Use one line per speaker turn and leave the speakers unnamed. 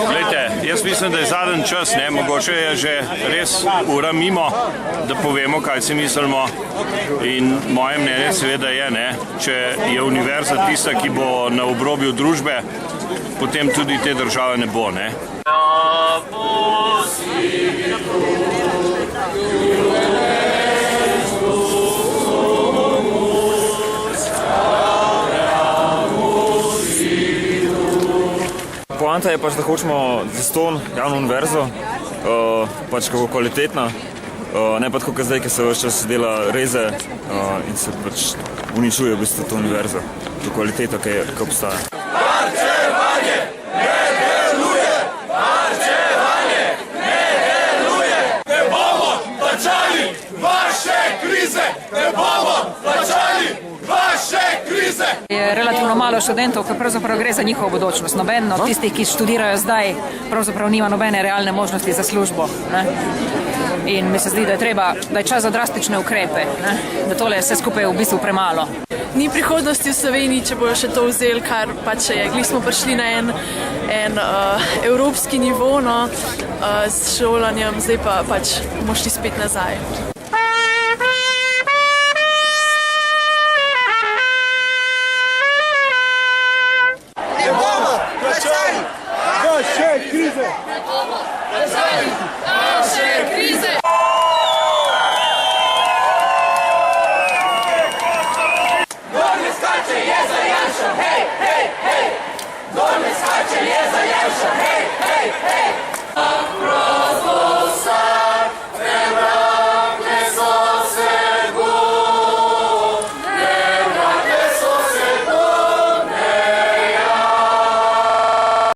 Glejte, jaz mislim, da je zadnji čas, mogoče je že res ura mimo, da povemo, kaj si mislimo. In moje mnenje seveda je, če je univerza tista, ki bo na obrobju družbe, potem tudi te države ne bo.
Poanta je pač, da hočemo zastonj javno univerzo, pač kako kvalitetna, ne pa tako, kot zdaj, ki se vse čas dela reze in se pač uničuje v bistvu to univerzo, to kvaliteto, ki obstaja.
Varčevanje ne deluje! Varčevanje ne deluje! Ne bomo plačali vaše krize! Ne bomo plačali vaše krize!
Je relativno malo študentov, ker pravzaprav gre za njihovo bodočnost. Noben od tistih, ki študirajo zdaj, pravzaprav nima nobene realne možnosti za službo. In mi se zdi, da je čas za drastične ukrepe, da tole vse skupaj je v bistvu premalo.
Ni prihodnosti v Sloveniji, če bojo še to vzeli, kar pač je. Glih smo prišli na en evropski nivo s šolanjem, zdaj pa pač bomo šli spet nazaj.
Ne bomo plačali vaše krize! Ne bomo plačali vaše krize! Kdor ne skače, je za Janša, hej, hej, hej! Kdor ne skače, je za Janša, hej, hej, hej!